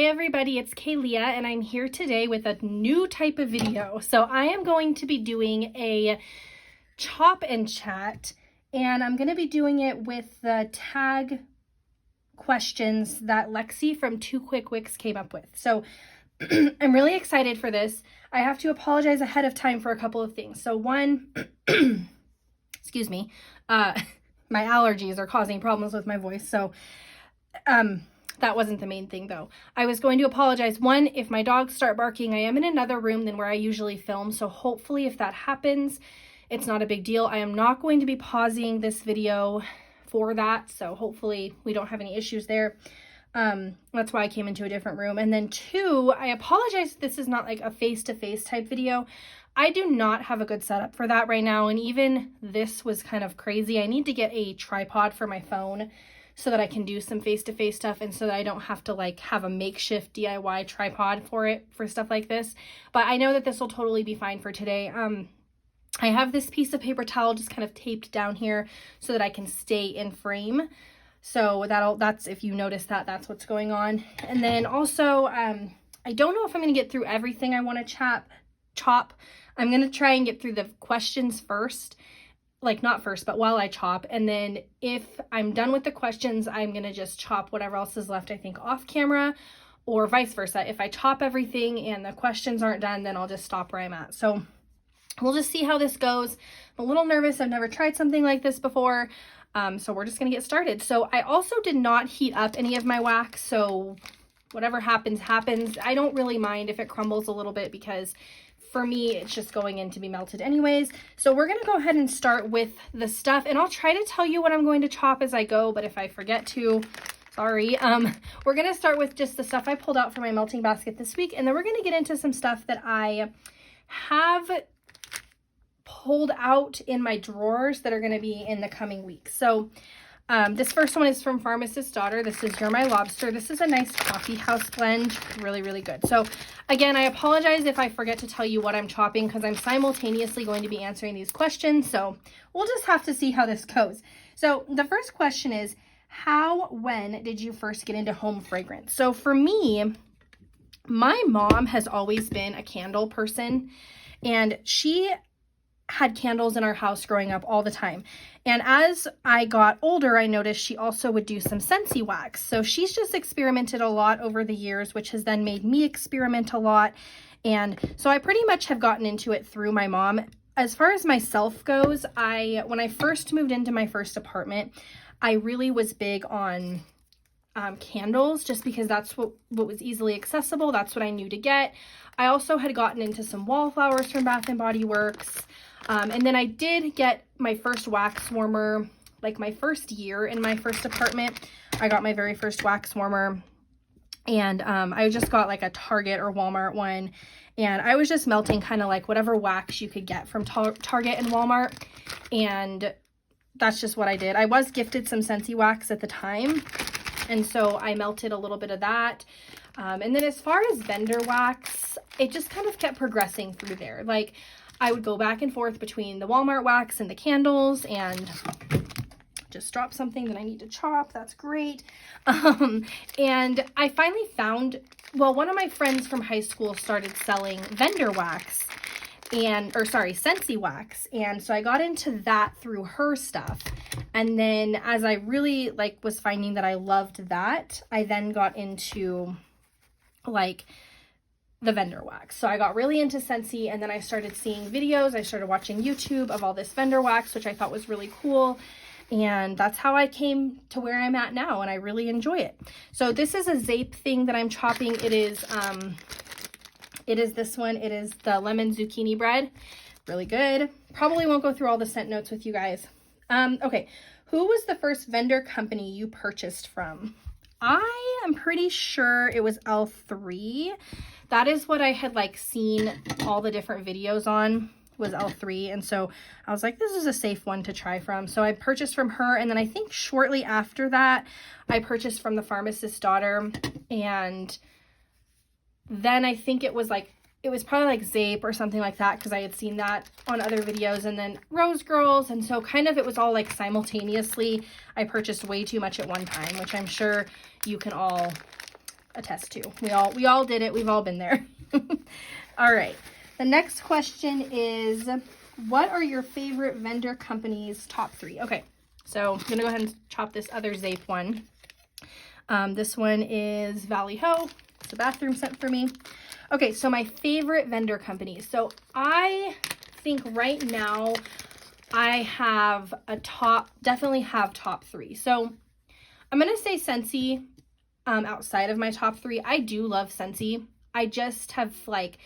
Hi everybody, it's Kaylia and I'm here today with a new type of video. So I am going to be doing a chop and chat, and I'm going to be doing it with the tag questions that Lexi from Two Quick Wicks came up with. So I'm really excited for this. I have to apologize ahead of time for a couple of things. So one, excuse me, my allergies are causing problems with my voice. So that wasn't the main thing though. I was going to apologize. One, if my dogs start barking, I am in another room than where I usually film. So hopefully if that happens, it's not a big deal. I am not going to be pausing this video for that. So hopefully we don't have any issues there. That's why I came into a different room. And then two, I apologize if this is not like a face-to-face type video. I do not have a good setup for that right now. And even this was kind of crazy. I need to get a tripod for my phone so that I can do some face-to-face stuff, and so that I don't have to like have a makeshift DIY tripod for stuff like this. But I know that this will totally be fine for today. I have this piece of paper towel just kind of taped down here so that I can stay in frame. So that's, if you notice that, that's what's going on. And then also, I don't know if I'm going to get through everything I want to chop. I'm going to try and get through the questions first. Like not first, but while I chop. And then if I'm done with the questions, I'm going to just chop whatever else is left, I think, off camera, or vice versa. If I chop everything and the questions aren't done, then I'll just stop where I'm at. So we'll just see how this goes. I'm a little nervous. I've never tried something like this before. So we're just going to get started. So I also did not heat up any of my wax. So whatever happens, happens. I don't really mind if it crumbles a little bit, because for me, it's just going in to be melted anyways. So we're going to go ahead and start with the stuff, and I'll try to tell you what I'm going to chop as I go, but if I forget to, sorry. We're going to start with just the stuff I pulled out from my melting basket this week, and then we're going to get into some stuff that I have pulled out in my drawers that are going to be in the coming weeks. So this first one is from Pharmacist's Daughter. This is You're My Lobster. This is a nice coffee house blend. Really, really good. So again, I apologize if I forget to tell you what I'm chopping, because I'm simultaneously going to be answering these questions. So we'll just have to see how this goes. So the first question is, when did you first get into home fragrance? So for me, my mom has always been a candle person, and she had candles in our house growing up all the time. And as I got older, I noticed she also would do some Scentsy wax. So she's just experimented a lot over the years, which has then made me experiment a lot. And so I pretty much have gotten into it through my mom. As far as myself goes, when I first moved into my first apartment, I really was big on candles, just because that's what was easily accessible. That's what I knew to get. I also had gotten into some wallflowers from Bath & Body Works. And then I did get my first wax warmer, like my first year in my first apartment. I got my very first wax warmer, and I just got like a Target or Walmart one, and I was just melting kind of like whatever wax you could get from Target and Walmart, and that's just what I did. I was gifted some Scentsy wax at the time, and so I melted a little bit of that. And then as far as vendor wax, it just kind of kept progressing through there. Like, I would go back and forth between the Walmart wax and the candles, and just drop something that I need to chop. That's great. And I finally found, well, one of my friends from high school started selling vendor wax, Scentsy wax. And so I got into that through her stuff. And then as I really was finding that I loved that, I then got into the vendor wax. So I got really into Scentsy, and then I started seeing videos. I started watching YouTube of all this vendor wax, which I thought was really cool. And that's how I came to where I'm at now, and I really enjoy it. So this is a Zape thing that I'm chopping. It is this one. It is the lemon zucchini bread. Really good. Probably won't go through all the scent notes with you guys. Okay. Who was the first vendor company you purchased from? I am pretty sure it was L3. That is what I had seen all the different videos on, was L3. And so I was like, this is a safe one to try from. So I purchased from her. And then I think shortly after that, I purchased from the Pharmacist's Daughter. And then I think it was probably Zape or something like that, because I had seen that on other videos, and then Rose Girls. And so kind of it was all simultaneously. I purchased way too much at one time, which I'm sure you can all attest to. We all did it. We've all been there. All right. The next question is, what are your favorite vendor companies' top 3? Okay. So I'm going to go ahead and chop this other Zape one. This one is Valley Ho. It's a bathroom set for me. Okay, so my favorite vendor companies. So I think right now I have definitely have top 3. So I'm going to say Scentsy outside of my top 3. I do love Scentsy. I just have like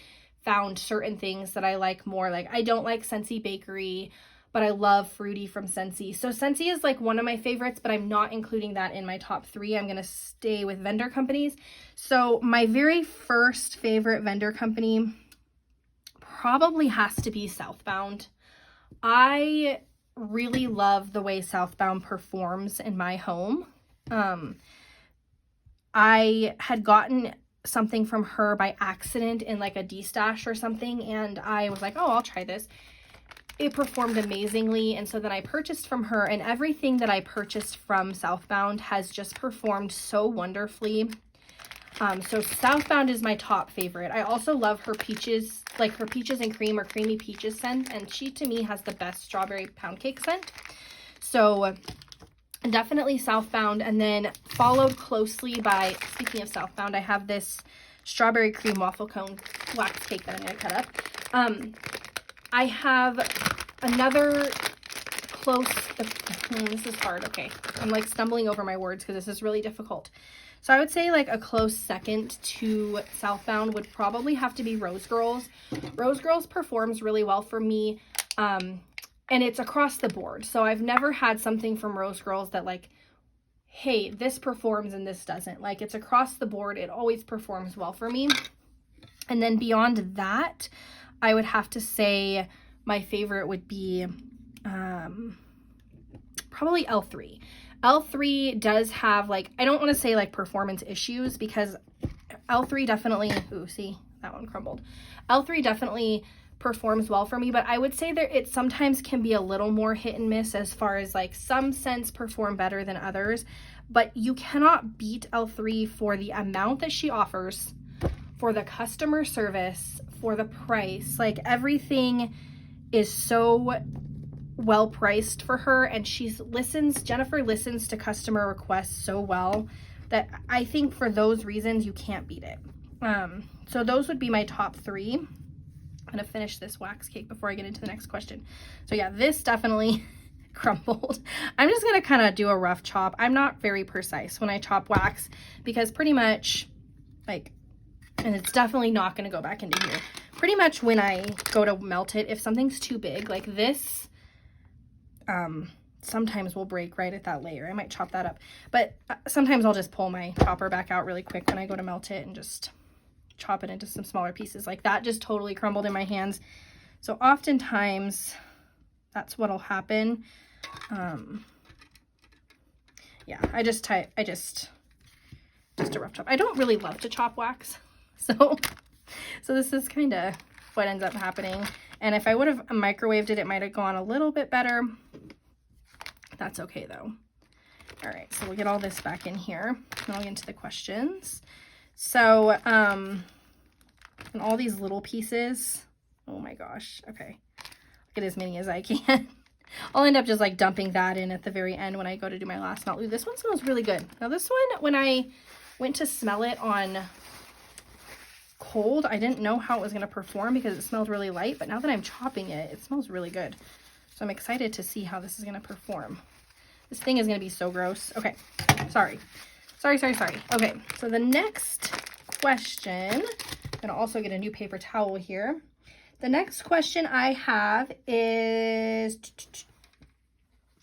found certain things that I like more. Like I don't like Scentsy Bakery, but I love Fruity from Scentsy. So Scentsy is like one of my favorites, but I'm not including that in my top 3. I'm going to stay with vendor companies. So my very first favorite vendor company probably has to be Southbound. I really love the way Southbound performs in my home. I had gotten something from her by accident in like a D-stash or something, and I was like, oh, I'll try this. It performed amazingly, and so then I purchased from her, and everything that I purchased from Southbound has just performed so wonderfully. So Southbound is my top favorite. I also love her peaches, like her peaches and cream or creamy peaches scent, and she to me has the best strawberry pound cake scent. So definitely Southbound, and then followed closely by, speaking of Southbound, I have this strawberry cream waffle cone wax cake that I'm going to cut up. I have another close, this is hard, okay. I'm like stumbling over my words because this is really difficult. So I would say like a close second to Southbound would probably have to be Rose Girls. Rose Girls performs really well for me, and it's across the board. So I've never had something from Rose Girls that like, hey, this performs and this doesn't. Like it's across the board. It always performs well for me. And then beyond that, I would have to say my favorite would be probably L3. L3 does have like, I don't want to say like performance issues because L3 definitely, ooh, see, that one crumbled. L3 definitely performs well for me, but I would say that it sometimes can be a little more hit and miss as far as like some scents perform better than others, but you cannot beat L3 for the amount that she offers, for the customer service, for the price. Like everything is so well priced for her, and Jennifer listens to customer requests so well that I think for those reasons you can't beat it. So those would be my top 3. I'm gonna finish this wax cake before I get into the next question. So yeah, this definitely crumbled. I'm just gonna kind of do a rough chop. I'm not very precise when I chop wax because pretty much like, and it's definitely not gonna go back into here. Pretty much when I go to melt it, if something's too big like this, sometimes will break right at that layer. I might chop that up, but sometimes I'll just pull my chopper back out really quick when I go to melt it and just chop it into some smaller pieces. Like that just totally crumbled in my hands. So oftentimes that's what'll happen. Yeah, just a rough chop. I don't really love to chop wax. So this is kind of what ends up happening. And if I would have microwaved it, it might have gone a little bit better. That's okay though. All right, so we'll get all this back in here and I'll get into the questions. So, and all these little pieces, oh my gosh, okay. Get as many as I can. I'll end up just like dumping that in at the very end when I go to do my last melt. Ooh, this one smells really good. Now this one, when I went to smell it on cold, I didn't know how it was going to perform because it smelled really light, but now that I'm chopping it, it smells really good. So I'm excited to see how this is going to perform. This thing is going to be so gross. Okay, sorry. Okay, so the next question, I'm going to also get a new paper towel here. The next question I have is,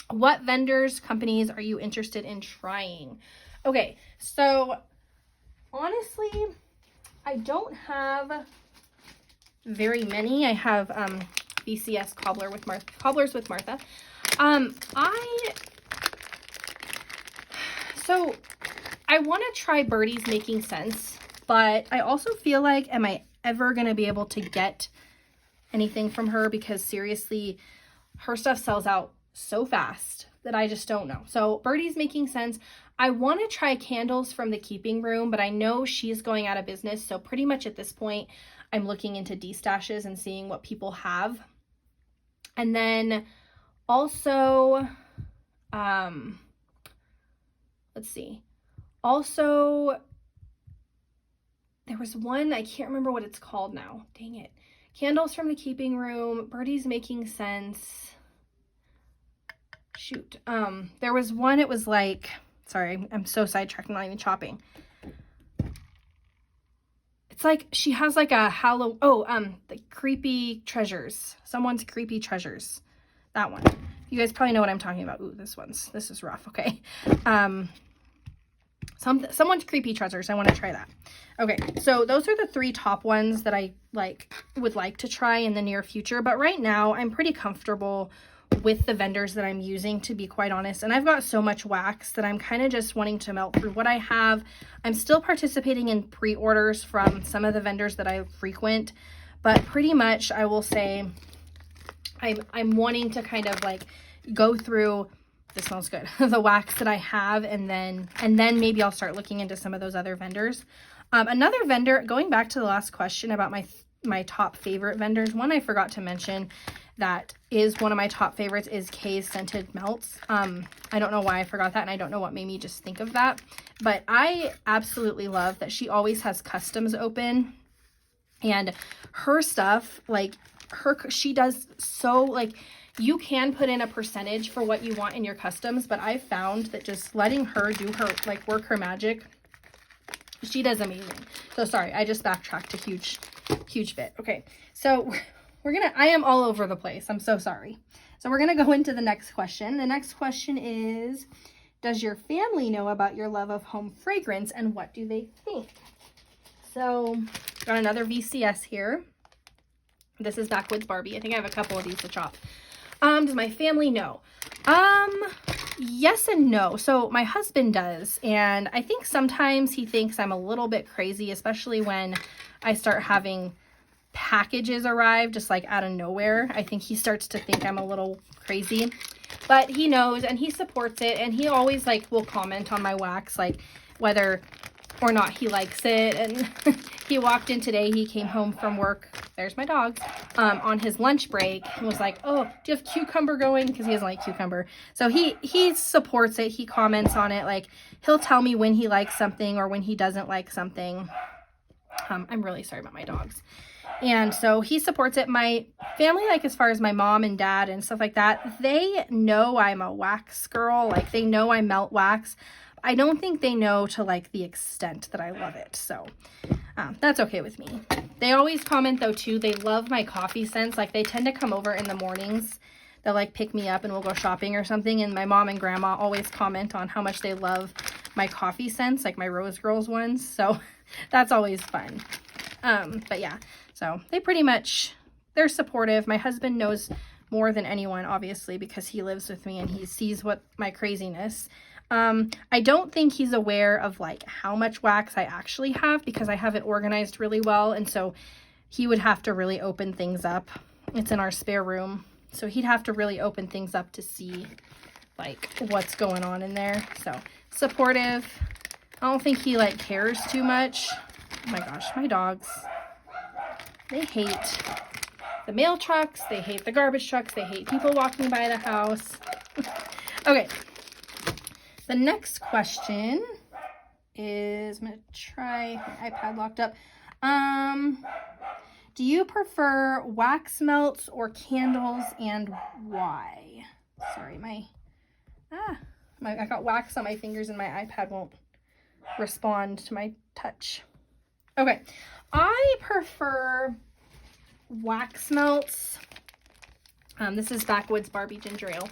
what vendors, companies are you interested in trying? Okay, so honestly, I don't have very many. I have BCS Cobblers with Martha. So I want to try Birdie's Making Sense, but I also feel like, am I ever going to be able to get anything from her? Because seriously, her stuff sells out so fast that I just don't know. So Birdie's Making Sense, I want to try candles from the keeping room, but I know she's going out of business. So pretty much at this point, I'm looking into destashes and seeing what people have. And then also, let's see. Also, there was one, I can't remember what it's called now. Dang it. Candles from the keeping room. Birdie's Making Sense. Shoot. There was one, it was like, sorry, I'm so sidetracked, I'm not even chopping. It's like, she has like a the Creepy Treasures. Someone's Creepy Treasures. That one. You guys probably know what I'm talking about. Ooh, this is rough. Okay. Someone's Creepy Treasures. I want to try that. Okay, so those are the 3 top ones that I would like to try in the near future. But right now, I'm pretty comfortable with the vendors that I'm using, to be quite honest. And I've got so much wax that I'm kind of just wanting to melt through what I have. I'm still participating in pre-orders from some of the vendors that I frequent, but pretty much I will say I'm wanting to kind of like go through, this smells good, the wax that I have, and then maybe I'll start looking into some of those other vendors. Another vendor, going back to the last question about my top favorite vendors, one I forgot to mention that is one of my top favorites is Kay's Scented Melts. I don't know why I forgot that, and I don't know what made me just think of that, but I absolutely love that she always has customs open, and her stuff, like she does so, like, you can put in a percentage for what you want in your customs, but I've found that just letting her do her, like, work her magic, she does amazing. So sorry, I just backtracked a huge bit. Okay, so I am all over the place. I'm so sorry. So we're gonna go into the next question. The next question is, does your family know about your love of home fragrance, and what do they think? So got another VCS here. This is Backwoods Barbie. I think I have a couple of these to chop. Does my family know? Yes and no. So my husband does, and I think sometimes he thinks I'm a little bit crazy, especially when I start having packages arrive just like out of nowhere. I think he starts to think I'm a little crazy, but he knows and he supports it, and he always like will comment on my wax, like whether or not he likes it. And he walked in today, he came home from work, there's my dog, on his lunch break, and was like, oh, do you have cucumber going? Because he doesn't like cucumber. So he supports it, he comments on it, like he'll tell me when he likes something or when he doesn't like something. I'm really sorry about my dogs. And so he supports it. My family, like as far as my mom and dad and stuff like that, they know I'm a wax girl. Like they know I melt wax. I don't think they know to like the extent that I love it. So that's okay with me. They always comment though too. They love my coffee scents. Like they tend to come over in the mornings. They'll like pick me up and we'll go shopping or something. And my mom and grandma always comment on how much they love my coffee scents, like my Rose Girls ones. So that's always fun. But yeah, so they're supportive. My husband knows more than anyone, obviously, because he lives with me and he sees what my craziness. I don't think he's aware of like how much wax I actually have, because I have it organized really well. And so he would have to really open things up. It's in our spare room. So he'd have to really open things up to see like what's going on in there. So supportive. I don't think he like cares too much. Oh my gosh, my dogs. They hate the mail trucks. They hate the garbage trucks. They hate people walking by the house. Okay. The next question is, I'm going to try my iPad locked up. Do you prefer wax melts or candles, and why? Sorry, I got wax on my fingers and my iPad won't respond to my touch. Okay, I prefer wax melts. This is Backwoods Barbie Ginger Ale.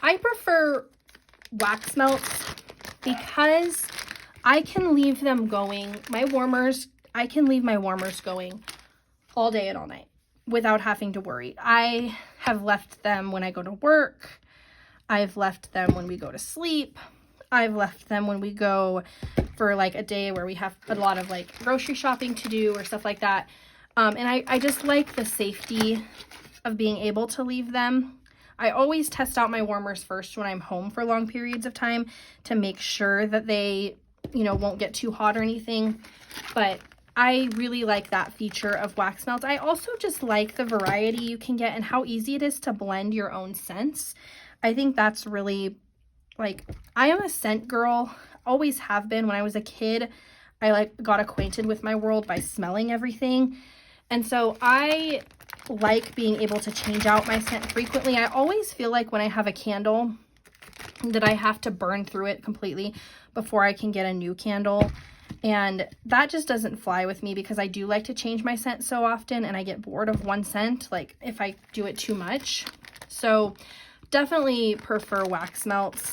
I prefer wax melts because I can leave them going. I can leave my warmers going all day and all night without having to worry. I have left them when I go to work. I've left them when we go to sleep. I've left them when we go for like a day where we have a lot of like grocery shopping to do or stuff like that. And I just like the safety of being able to leave them. I always test out my warmers first when I'm home for long periods of time to make sure that they, you know, won't get too hot or anything. But I really like that feature of wax melts. I also just like the variety you can get and how easy it is to blend your own scents. I think that's really, like, I am a scent girl, always have been. When I was a kid, I like got acquainted with my world by smelling everything. And so I like being able to change out my scent frequently. I always feel like when I have a candle that I have to burn through it completely before I can get a new candle. And that just doesn't fly with me because I do like to change my scent so often and I get bored of one scent, like if I do it too much. So definitely prefer wax melts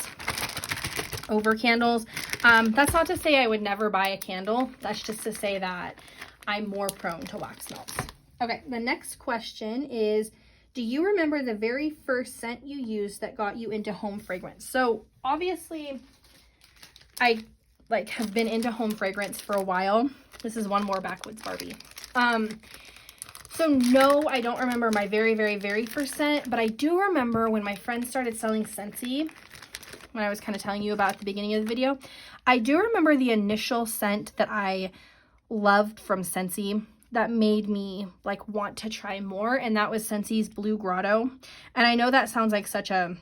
over candles. That's not to say I would never buy a candle. That's just to say that I'm more prone to wax melts. Okay, the next question is, do you remember the very first scent you used that got you into home fragrance? So obviously I like have been into home fragrance for a while. This is one more backwoods Barbie. So no, I don't remember my very first scent, but I do remember when my friend started selling Scentsy, when I was kind of telling you about at the beginning of the video. I do remember the initial scent that I loved from Scentsy that made me like want to try more, and that was Scentsy's Blue Grotto. And I know that sounds like such a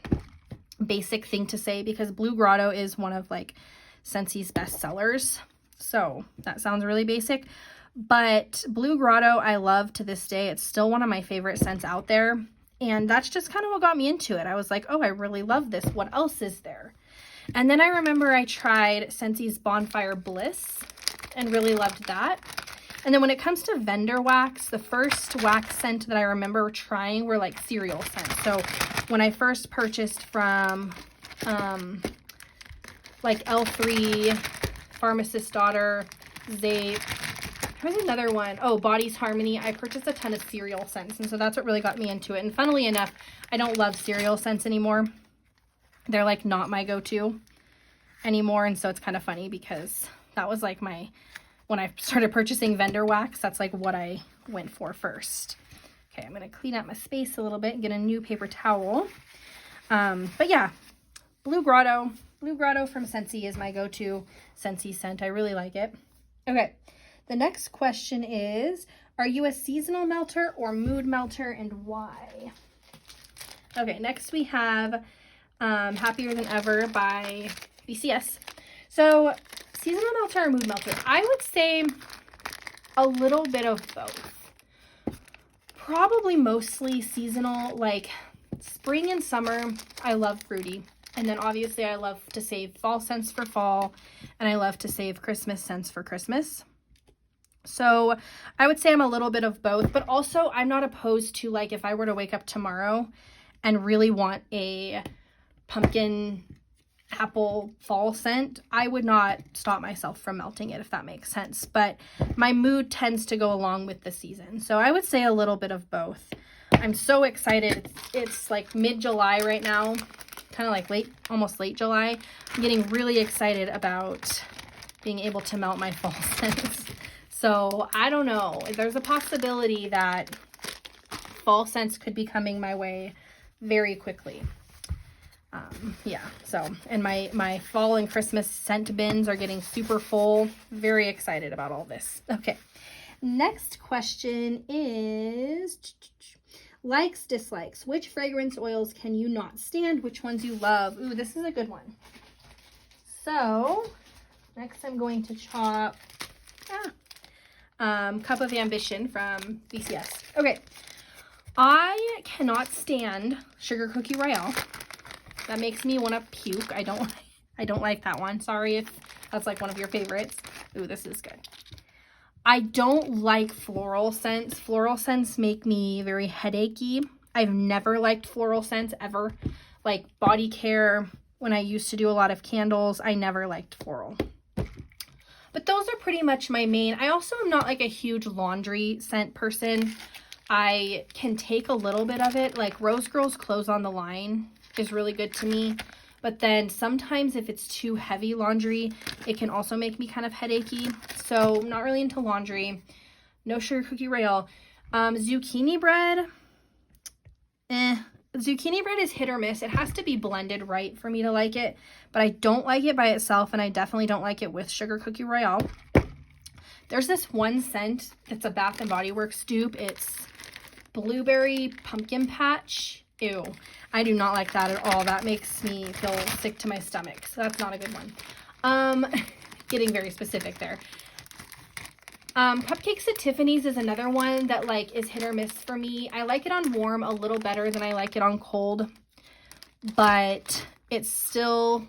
basic thing to say because Blue Grotto is one of like Scentsy's best sellers, so that sounds really basic, but Blue Grotto I love to this day. It's still one of my favorite scents out there, and that's just kind of what got me into it. I was like, oh, I really love this. What else is there? And then I remember I tried Scentsy's Bonfire Bliss and really loved that. And then when it comes to vendor wax, the first wax scent that I remember trying were like cereal scents. So when I first purchased from like L3, Pharmacist's Daughter, Zape, there's another one. Oh, Body's Harmony. I purchased a ton of cereal scents, and so that's what really got me into it. And funnily enough, I don't love cereal scents anymore. They're like not my go-to anymore, and so it's kind of funny because that was like when I started purchasing vendor wax, that's like what I went for first. Okay, I'm gonna clean up my space a little bit and get a new paper towel. But yeah, Blue Grotto from Scentsy is my go-to Scentsy scent. I really like it. Okay, the next question is, are you a seasonal melter or mood melter, and why? Okay, next we have Happier Than Ever by BCS. So seasonal melter or mood melter? I would say a little bit of both. Probably mostly seasonal, like spring and summer, I love fruity. And then obviously I love to save fall scents for fall, and I love to save Christmas scents for Christmas. So I would say I'm a little bit of both, but also I'm not opposed to, like, if I were to wake up tomorrow and really want a pumpkin apple fall scent, I would not stop myself from melting it, if that makes sense. But my mood tends to go along with the season. So I would say a little bit of both. I'm so excited. It's like mid-July right now, kind of like almost late July. I'm getting really excited about being able to melt my fall scents. So I don't know. There's a possibility that fall scents could be coming my way very quickly. Yeah, so, and my fall and Christmas scent bins are getting super full. Very excited about all this. Okay, next question is likes, dislikes. Which fragrance oils can you not stand? Which ones you love? Ooh, this is a good one. So next I'm going to chop Cup of Ambition from BCS. Okay, I cannot stand Sugar Cookie Royale. That makes me want to puke. I don't like that one. Sorry if that's like one of your favorites. Ooh, this is good. I don't like floral scents. Floral scents make me very headachy. I've never liked floral scents ever. Like body care, when I used to do a lot of candles, I never liked floral. But those are pretty much my main. I also am not like a huge laundry scent person. I can take a little bit of it. Like Rose Girl's Clothes on the Line is really good to me. But then sometimes if it's too heavy laundry, it can also make me kind of headachy. So I'm not really into laundry. No Sugar Cookie Royale. Zucchini bread. zucchini bread is hit or miss. It has to be blended right for me to like it, but I don't like it by itself, and I definitely don't like it with Sugar Cookie Royale. There's this one scent that's a Bath & Body Works dupe. It's Blueberry Pumpkin Patch. Ew, I do not like that at all. That makes me feel sick to my stomach, so that's not a good one. Getting very specific there. Cupcakes at Tiffany's is another one that like is hit or miss for me. I like it on warm a little better than I like it on cold, but it's still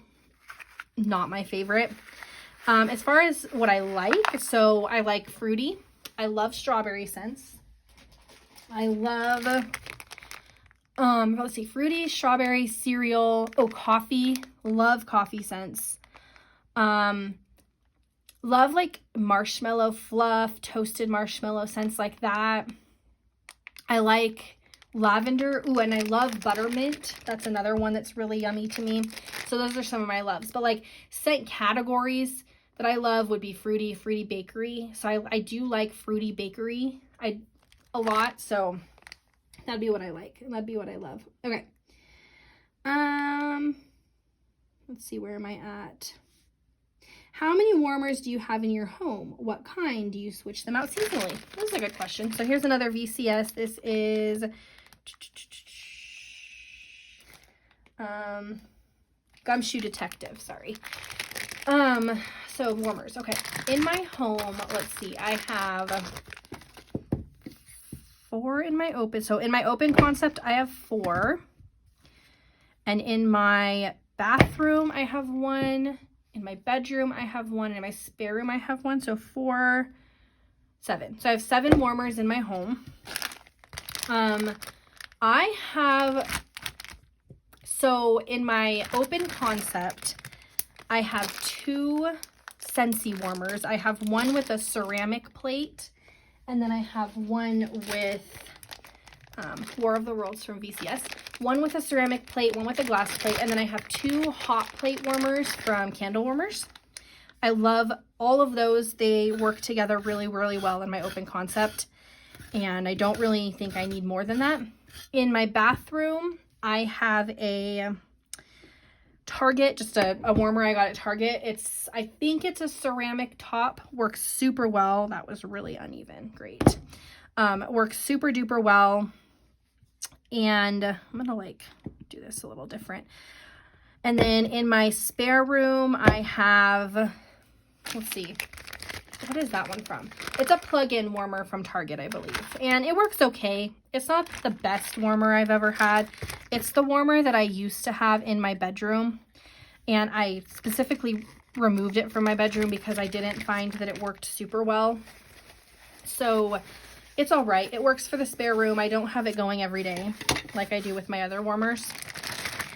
not my favorite. As far as what I like, so I like fruity. I love strawberry scents. I love, let's see, fruity, strawberry, cereal. Oh, coffee. Love coffee scents. Love like marshmallow fluff, toasted marshmallow scents like that. I like lavender. Ooh, and I love buttermint. That's another one that's really yummy to me. So those are some of my loves. But like scent categories that I love would be fruity bakery. So I do like fruity bakery a lot. So that'd be what I like. And that'd be what I love. Okay. Let's see, where am I at? How many warmers do you have in your home? What kind? Do you switch them out seasonally? That's a good question. So here's another VCS. This is Gumshoe Detective, sorry. So warmers. Okay. In my home, let's see, I have 4 in my open. So in my open concept, I have 4. And in my bathroom, I have 1. In my bedroom, I have 1. And in my spare room, I have 1. So 4, 7. So I have 7 warmers in my home. I have, so in my open concept, I have 2 Scentsy warmers. I have one with a ceramic plate, and then I have one with War of the Worlds from VCS. One with a ceramic plate, one with a glass plate, and then I have 2 hot plate warmers from Candle Warmers. I love all of those. They work together really, really well in my open concept, and I don't really think I need more than that. In my bathroom, I have a Target, just a warmer I got at Target. I think it's a ceramic top. Works super well. That was really uneven. Great. Works super duper well. And I'm gonna like do this a little different. And then in my spare room, I have, let's see, what is that one from? It's a plug-in warmer from Target, I believe. And it works okay. It's not the best warmer I've ever had. It's the warmer that I used to have in my bedroom. And I specifically removed it from my bedroom because I didn't find that it worked super well. So it's all right. It works for the spare room. I don't have it going every day like I do with my other warmers.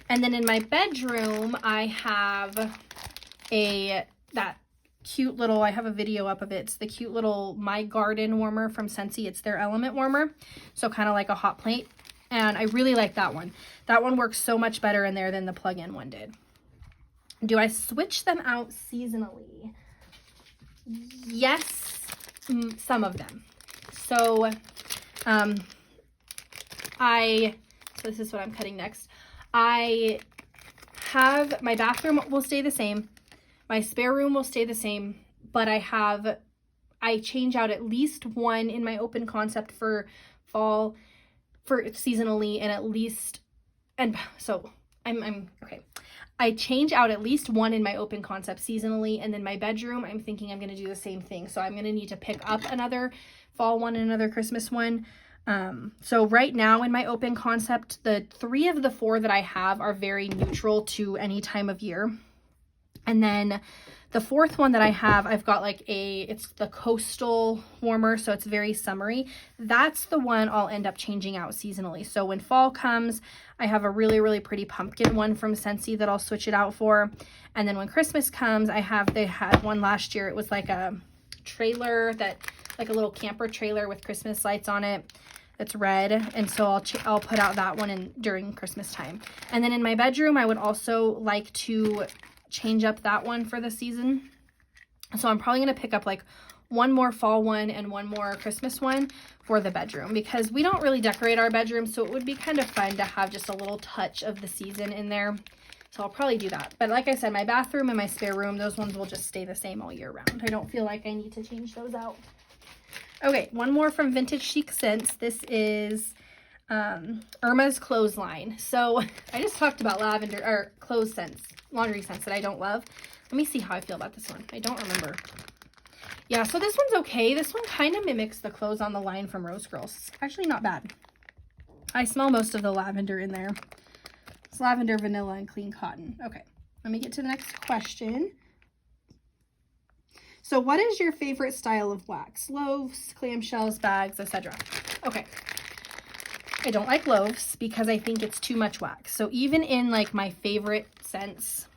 And then in my bedroom, I have that cute little, I have a video up of it. It's the cute little My Garden warmer from Scentsy. It's their element warmer. So kind of like a hot plate. And I really like that one. That one works so much better in there than the plug-in one did. Do I switch them out seasonally? Yes, some of them. So, this is what I'm cutting next. I have, my bathroom will stay the same. My spare room will stay the same, but I change out at least one in my open concept for fall, for seasonally, and so I'm okay. I change out at least one in my open concept seasonally, and then my bedroom, I'm thinking I'm going to do the same thing. So I'm going to need to pick up another fall one and another Christmas one. So right now in my open concept, the 3 of the 4 that I have are very neutral to any time of year. And then the 4th one that I have, I've got like it's the coastal warmer, so it's very summery. That's the one I'll end up changing out seasonally. So when fall comes, I have a really, really pretty pumpkin one from Scentsy that I'll switch it out for. And then when Christmas comes, they had one last year. It was like a trailer like a little camper trailer with Christmas lights on it. It's red, and so I'll put out that one during Christmas time. And then in my bedroom, I would also like to change up that one for the season. So I'm probably going to pick up like one more fall one and one more Christmas one for the bedroom, because we don't really decorate our bedroom, so it would be kind of fun to have just a little touch of the season in there. So I'll probably do that. But like I said, my bathroom and my spare room, those ones will just stay the same all year round. I don't feel like I need to change those out. Okay, one more from Vintage Chic Scents. This is Irma's Clothesline. So I just talked about lavender, or clothes scents, laundry scents that I don't love. Let me see how I feel about this one. I don't remember. Yeah, so this one's okay. This one kind of mimics the clothes on the line from Rose Girls. It's actually not bad. I smell most of the lavender in there. It's lavender, vanilla, and clean cotton. Okay, let me get to the next question. So what is your favorite style of wax? Loaves, clamshells, bags, etc. Okay. I don't like loaves because I think it's too much wax. So even in like my favorite scents,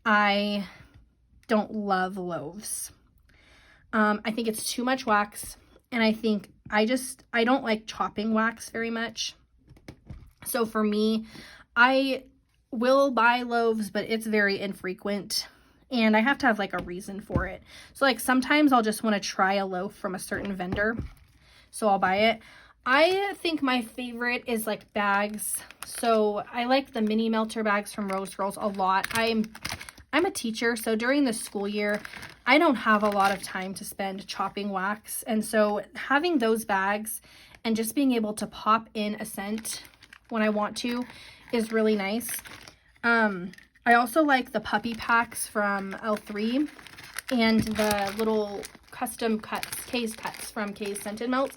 I don't love loaves. I think it's too much wax, and I think I don't like chopping wax very much. So for me, I will buy loaves, but it's very infrequent, and I have to have like a reason for it. So like sometimes I'll just want to try a loaf from a certain vendor, so I'll buy it. I think my favorite is like bags. So I like the mini melter bags from Rose Girls a lot. I'm a teacher, so during the school year, I don't have a lot of time to spend chopping wax. And so having those bags and just being able to pop in a scent when I want to is really nice. I also like the puppy packs from L3 and the little custom cuts, K's cuts from K's Scented Melts.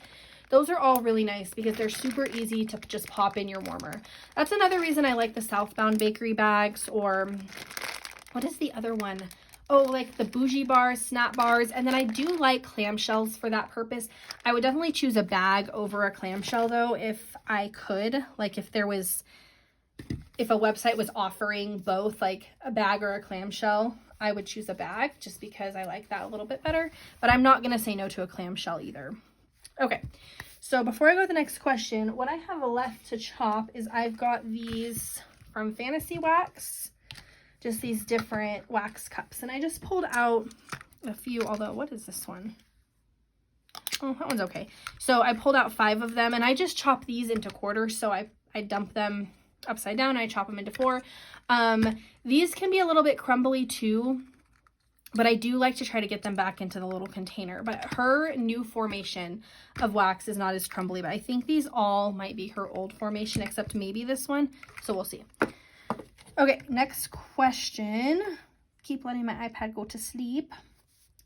Those are all really nice because they're super easy to just pop in your warmer. That's another reason I like the Southbound Bakery bags, or what is the other one? Oh, like the bougie bars, snap bars. And then I do like clamshells for that purpose. I would definitely choose a bag over a clamshell though, if I could. Like if a website was offering both, like a bag or a clamshell, I would choose a bag just because I like that a little bit better. But I'm not going to say no to a clamshell either. Okay, so before I go to the next question, what I have left to chop is I've got these from Fantasy Wax. Just these different wax cups. And I just pulled out a few, although what is this one? Oh, that one's okay. So I pulled out 5 of them, and I just chop these into quarters. So I dump them upside down. I chop them into 4. These can be a little bit crumbly too, but I do like to try to get them back into the little container. But her new formation of wax is not as crumbly, but I think these all might be her old formation, except maybe this one. So we'll see. Okay, next question. Keep letting my iPad go to sleep.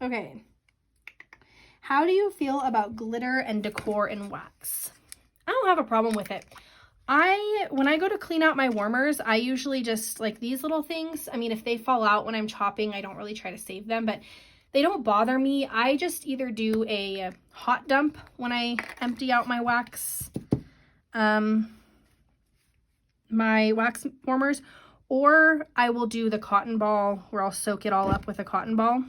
Okay. How do you feel about glitter and decor in wax? I don't have a problem with it. When I go to clean out my warmers, I usually just like these little things. I mean, if they fall out when I'm chopping, I don't really try to save them, but they don't bother me. I just either do a hot dump when I empty out my wax warmers, or I will do the cotton ball where I'll soak it all up with a cotton ball.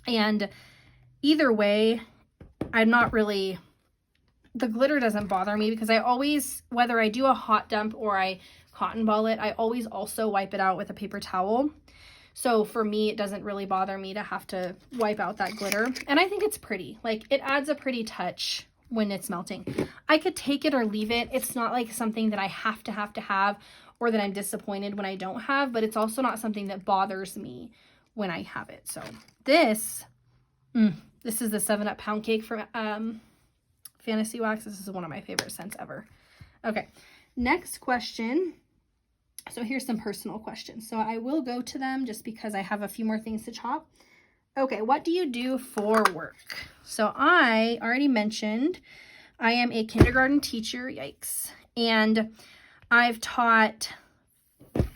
And either way, the glitter doesn't bother me because I always, whether I do a hot dump or I cotton ball it, I always also wipe it out with a paper towel. So for me, it doesn't really bother me to have to wipe out that glitter. And I think it's pretty. Like, it adds a pretty touch when it's melting. I could take it or leave it. It's not like something that I have to have, or that I'm disappointed when I don't have, but it's also not something that bothers me when I have it. So this is the 7-Up Pound Cake from Fantasy Wax. This is one of my favorite scents ever. Okay, next question. So here's some personal questions. So I will go to them just because I have a few more things to chop. Okay, what do you do for work? So I already mentioned I am a kindergarten teacher, yikes. And I've taught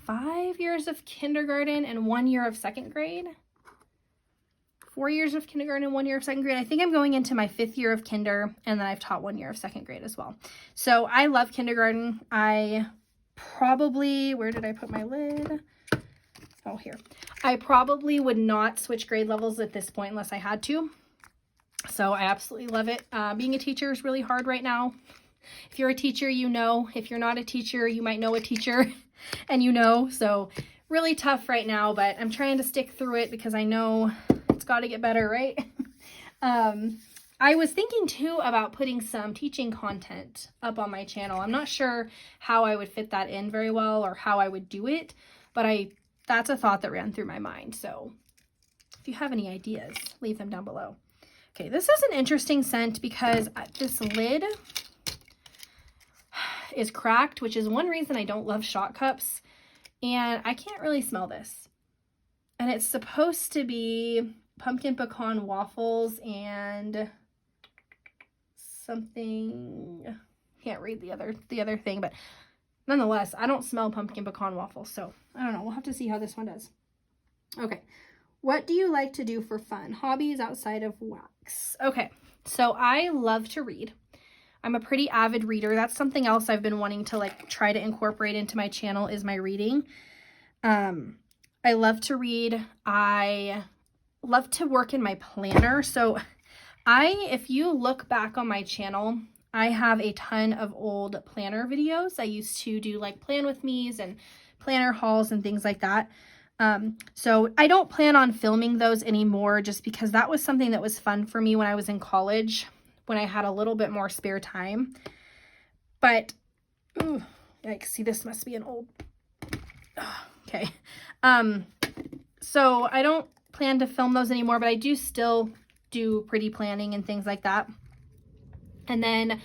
5 years of kindergarten and 1 year of second grade. 4 years of kindergarten and 1 year of second grade. I think I'm going into my 5th year of kinder, and then I've taught 1 year of second grade as well. So I love kindergarten. I probably, where did I put my lid? Oh, here. I probably would not switch grade levels at this point unless I had to. So I absolutely love it. Being a teacher is really hard right now. If you're a teacher, you know. If you're not a teacher, you might know a teacher and you know. So really tough right now, but I'm trying to stick through it because I know it's got to get better, right? I was thinking too about putting some teaching content up on my channel. I'm not sure how I would fit that in very well or how I would do it, but that's a thought that ran through my mind. So if you have any ideas, leave them down below. Okay, this is an interesting scent because this lid is cracked, which is one reason I don't love shot cups, and I can't really smell this. And it's supposed to be pumpkin pecan waffles and something, can't read the other thing, but nonetheless, I don't smell pumpkin pecan waffles, so I don't know. We'll have to see how this one does. Okay, what do you like to do for fun? Hobbies outside of wax. Okay, so I love to read. I'm a pretty avid reader. That's something else I've been wanting to like try to incorporate into my channel is my reading. I love to read. I love to work in my planner. So if you look back on my channel, I have a ton of old planner videos. I used to do like plan with me's and planner hauls and things like that. So I don't plan on filming those anymore just because that was something that was fun for me when I was in college, when I had a little bit more spare time. But, ooh, yikes, see, this must be an old, okay. So I don't plan to film those anymore, but I do still do pretty planning and things like that. And then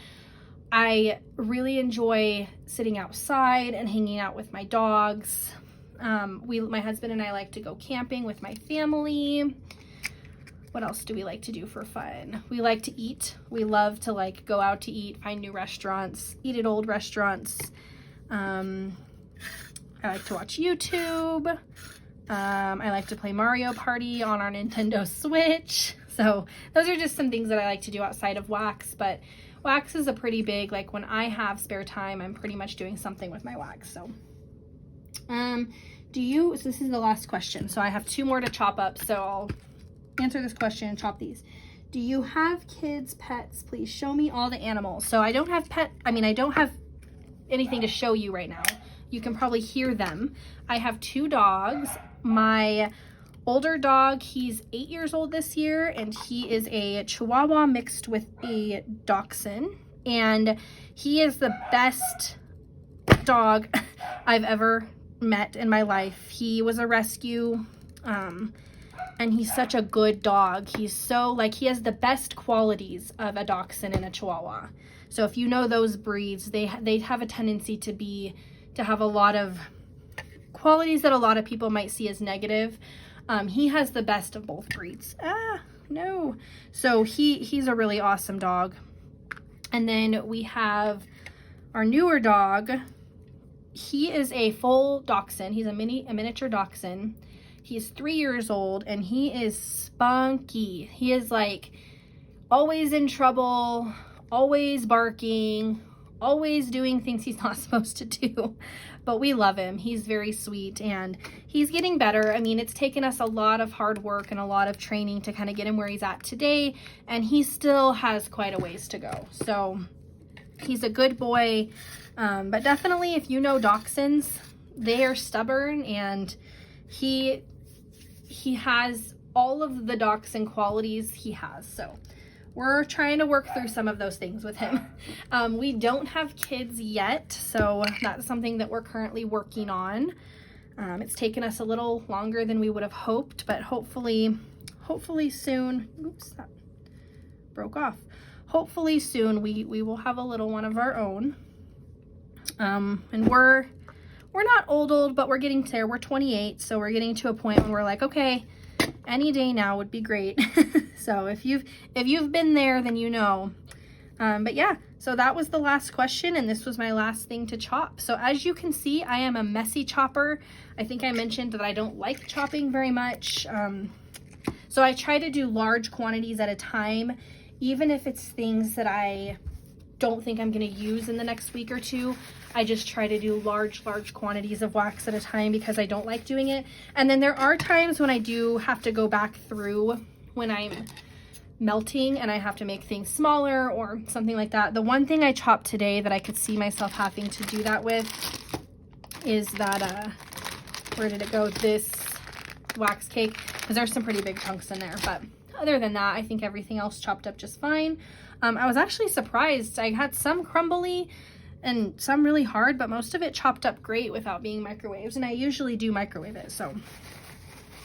I really enjoy sitting outside and hanging out with my dogs. My husband and I like to go camping with my family. What else do we like to do for fun? We like to eat. We love to like go out to eat, find new restaurants, eat at old restaurants. I like to watch YouTube. I like to play Mario Party on our Nintendo Switch. So those are just some things that I like to do outside of wax, but wax is a pretty big, like when I have spare time, I'm pretty much doing something with my wax. So, so this is the last question. So I have 2 more to chop up. So I'll answer this question and chop these. Do you have kids, pets? Please show me all the animals. So I don't have I don't have anything to show you right now. You can probably hear them. I have 2 dogs. My older dog, he's 8 years old this year, and he is a Chihuahua mixed with a Dachshund, and he is the best dog I've ever met in my life. He was a rescue, and he's such a good dog. He's so, like, he has the best qualities of a Dachshund and a Chihuahua. So if you know those breeds, they have a tendency to have a lot of qualities that a lot of people might see as negative. He has the best of both breeds. No. So he's a really awesome dog. And then we have our newer dog. He is a full Dachshund. He's a miniature Dachshund. He's 3 years old, and he is spunky. He is like always in trouble, always barking, always doing things he's not supposed to do. But we love him. He's very sweet, and he's getting better. I mean, it's taken us a lot of hard work and a lot of training to kind of get him where he's at today, and he still has quite a ways to go. So he's a good boy, but definitely if you know Dachshunds, they are stubborn, and he has all of the Dachshund qualities he has. So we're trying to work through some of those things with him. We don't have kids yet, so that's something that we're currently working on. It's taken us a little longer than we would have hoped, but hopefully soon. Oops, that broke off. Hopefully soon we will have a little one of our own. And we're not old, but we're getting there. We're 28, so we're getting to a point when we're like, okay, any day now would be great. So if you've been there, then you know. But yeah, so that was the last question, and this was my last thing to chop. So as you can see, I am a messy chopper. I think I mentioned that I don't like chopping very much. So I try to do large quantities at a time, even if it's things that I don't think I'm going to use in the next week or two. I just try to do large quantities of wax at a time because I don't like doing it. And then there are times when I do have to go back through when I'm melting and I have to make things smaller or something like that. The one thing I chopped today that I could see myself having to do that with is that, where did it go? This wax cake, because there's some pretty big chunks in there, but other than that, I think everything else chopped up just fine. I was actually surprised. I had some crumbly and some really hard, but most of it chopped up great without being microwaved, and I usually do microwave it. So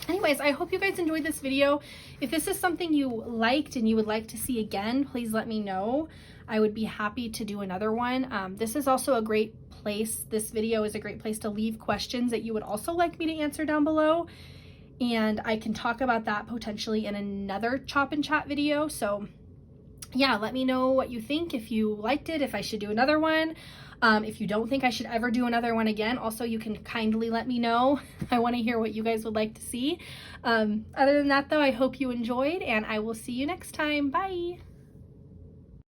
anyways, I hope you guys enjoyed this video. If this is something you liked and you would like to see again, please let me know. I would be happy to do another one. This is also a great place. This video is a great place to leave questions that you would also like me to answer down below. And I can talk about that potentially in another chop and chat video. So yeah, let me know what you think, if you liked it, if I should do another one. If you don't think I should ever do another one again, also you can kindly let me know. I want to hear what you guys would like to see. Other than that though, I hope you enjoyed, and I will see you next time. Bye!